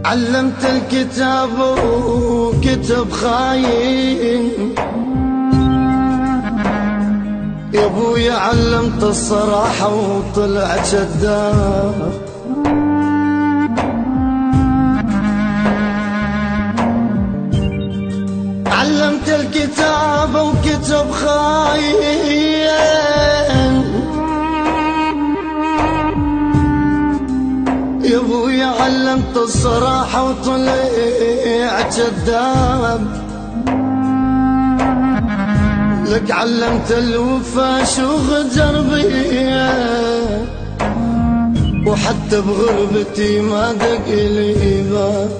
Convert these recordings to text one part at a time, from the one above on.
علمت الكتاب وكتب خاين، يا ابويا علمت الصراحة وطلع كذاب. علمت الكتاب وكتب خاين، يا ابويا علمت الصراحة وطلع كذاب. لك علمت الوفا شو غدر بيا، وحتى بغربتي ما دق لي باب.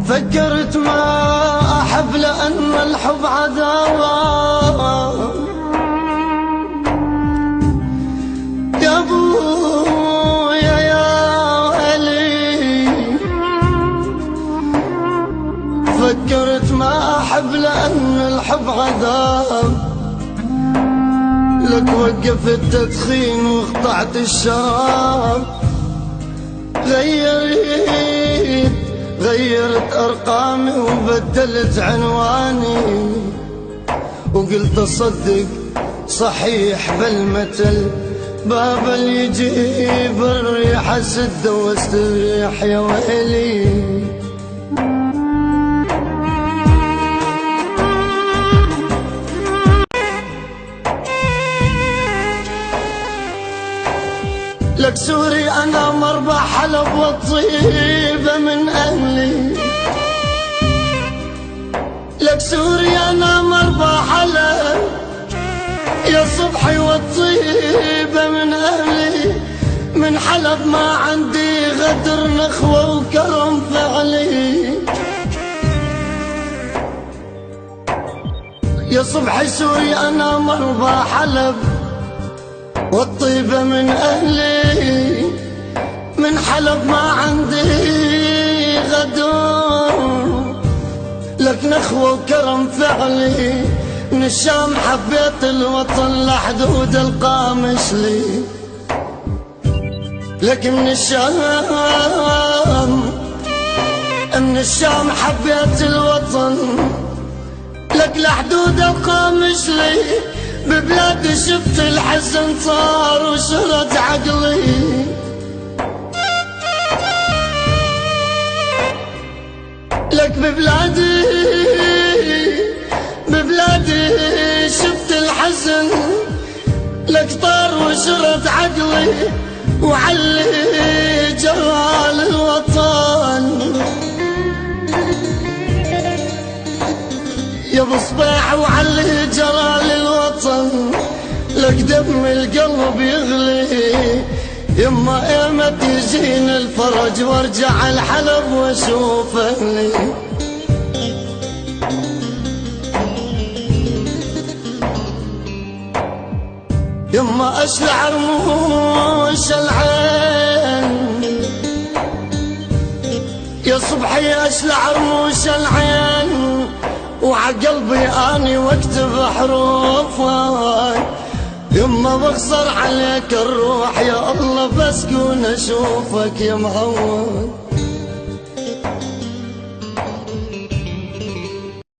فكرت ما أحب لأن الحب عداوة، يا أبويا يا ويلي. فكرت ما أحب لأن الحب عذاب، لك وقف التدخين وقطعت الشراب. غيرت أرقامي وبدلت عنواني، وقلت أصدق صحيح بالمثل باب اللي يجيب الريح أسد واستريح يا ويلي. لك سوري أنا مربى حلب والطيبة من أهلي، لك سوري أنا مربى حلب يا صبحي والطيبة من أهلي. من حلب ما عندي غدر نخوة وكرم فعلي، يا صبحي سوري أنا مربى حلب والطيبة من أهلي. من حلب ما عندي غدر، لك نخوة وكرم فعلي. من الشام حبيت الوطن لحدود القامش لي، لك من الشام حبيت الوطن، لك لحدود القامش لي. ببلادي شفت الحزن صار وشرد عقلي، لك ببلادي شفت الحزن، لك طار وشرد عقلي. وعلي جرى للوطن يا ابو صبيح، وعلي جرى للوطن. لك دم القلب يغلي، يما ايمت يجيني الفرج وارجع الحلب واشوف اهلي. يما اشلع رموش العين، يا صبحي اشلع رموش العين. وعقلبي اني واكتب حروفك، يما بخسر عليك الروح يا الله بسكون اشوفك يا معود.